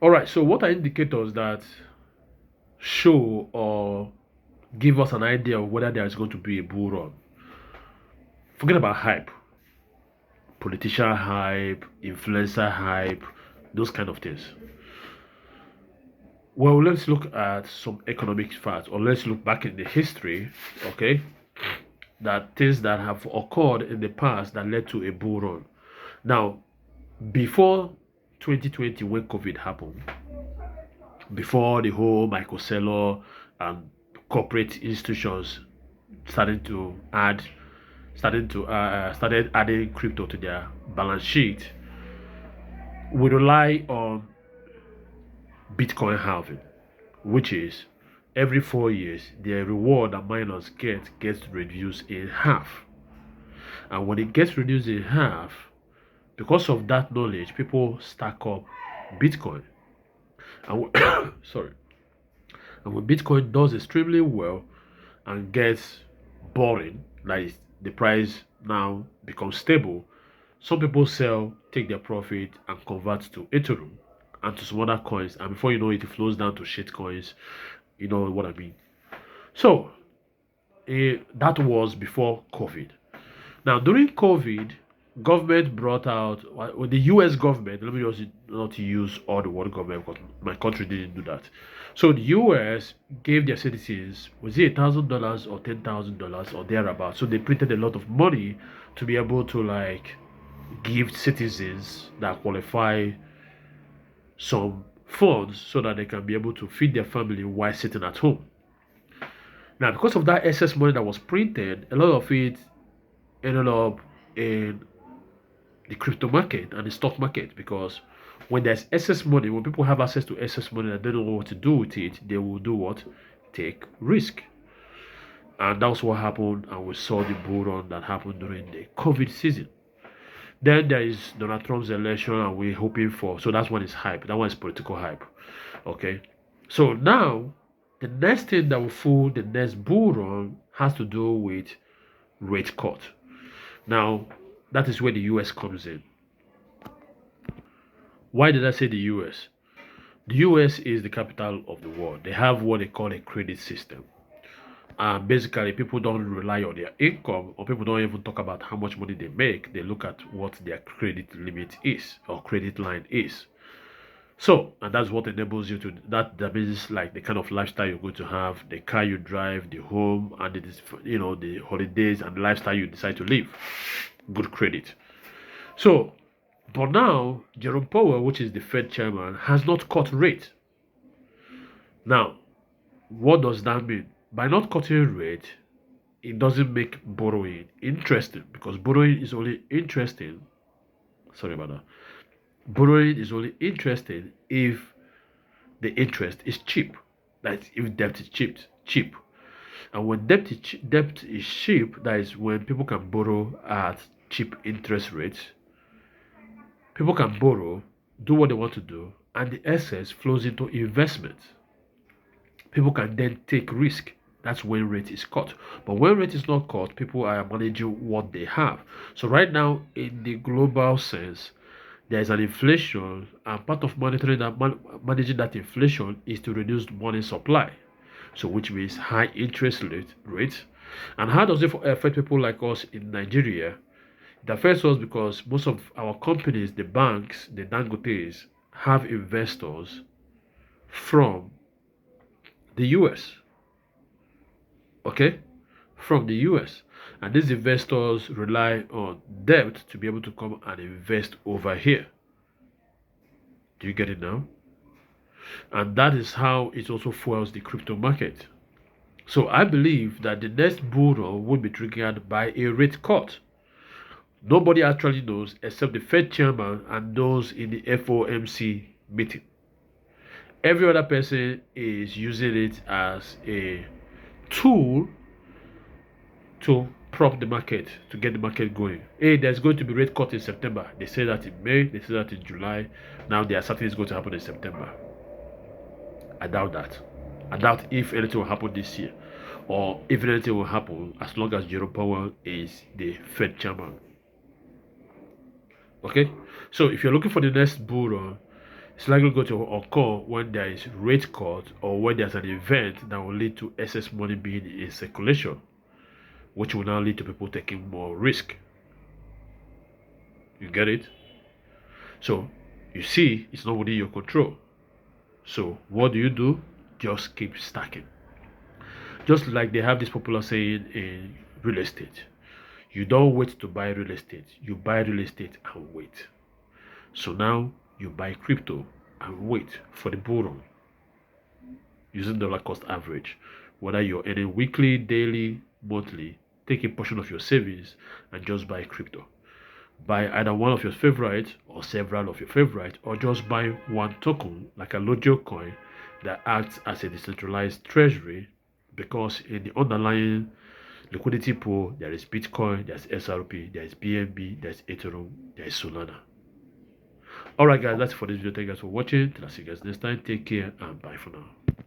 All right. So what are indicators that show or give us an idea of whether there is going to be a bull run? Forget about hype, politician hype, influencer hype, those kind of things. Well, let's look at some economic facts, or let's look back in the history, okay, that things that have occurred in the past that led to a bull run. Now, before 2020, when COVID happened, before the whole Michael Saylor and corporate institutions started to add, started adding crypto to their balance sheet, we rely on Bitcoin halving, which is every 4 years the reward that miners get gets reduced in half. And when it gets reduced in half, because of that knowledge, people stack up Bitcoin. And sorry, and when Bitcoin does extremely well and gets boring, like the price now becomes stable, some people sell, take their profit, and convert to Ethereum and to some other coins. And before you know it, it flows down to shit coins. You know what I mean? So that was before COVID. Now during COVID, government brought out well, the U.S. government. Let me just not use all the word government because my country didn't do that. So the U.S. gave their citizens, was it $1,000 or $10,000 or thereabout? So they printed a lot of money to be able to like give citizens that qualify some funds so that they can be able to feed their family while sitting at home. Now, because of that excess money that was printed, a lot of it ended up in the crypto market and the stock market because when there's excess money, when people have access to excess money and they don't know what to do with it, they will do what? Take risk. And that's what happened, and we saw the bull run that happened during the COVID season. Then there is Donald Trump's election, and we're hoping for. So that's one is hype. That one is political hype. Okay. So now, the next thing that will fool the next bull run has to do with rate cut. Now, that is where the US comes in. Why did I say the US? The US is the capital of the world. They have what they call a credit system. Basically, people don't rely on their income, or people don't even talk about how much money they make. They look at what their credit limit is or credit line is. So, and that's what enables you to that means like the kind of lifestyle you're going to have, the car you drive, the home, and the holidays and the lifestyle you decide to live. Good credit. So, but now Jerome Powell, which is the Fed chairman, has not cut rate. Now, what does that mean? By not cutting rate, it doesn't make borrowing interesting because borrowing is only interesting. Sorry about that. Borrowing is only interesting if the interest is cheap. That's if debt is cheap. And when debt is cheap, that is when people can borrow at cheap interest rates. People can borrow, do what they want to do, and the excess flows into investment. People can then take risk. That's when rate is cut. But when rate is not cut, people are managing what they have. So right now, in the global sense, there is an inflation, and part of managing that inflation is to reduce money supply. So which means high interest rates. And how does it affect people like us in Nigeria? It affects us because most of our companies, the banks, the Dangotes, have investors from the US. Okay? From the US. And these investors rely on debt to be able to come and invest over here. Do you get it now? And that is how it also fuels the crypto market. So I believe that the next bull run would be triggered by a rate cut. Nobody actually knows except the Fed chairman and those in the FOMC meeting. Every other person is using it as a tool to prop the market, to get the market going. Hey, there's going to be rate cut in September. They say that in May, they say that in July. Now they are certain it's going to happen in September. I doubt that. I doubt if anything will happen this year, or if anything will happen as long as Jerome Powell is the Fed chairman. Okay, so if you're looking for the next bull run, It's likely going to occur when there is rate cut or when there's an event that will lead to excess money being in circulation, which will now lead to people taking more risk. You get it? So you see, it's not within your control. So what do? Just keep stacking. Just like they have this popular saying in real estate. You don't wait to buy real estate. You buy real estate and wait. So now you buy crypto and wait for the bull run using dollar cost average. Whether you're earning weekly, daily, monthly, take a portion of your savings and just buy crypto. Buy either one of your favorites or several of your favorites, or just buy one token like a Logio coin that acts as a decentralized treasury, because in the underlying liquidity pool there is Bitcoin, there's XRP, there's BNB, there's Ethereum, there's Solana. Alright guys, that's it for this video. Thank you guys for watching. Till I see you guys next time. Take care and bye for now.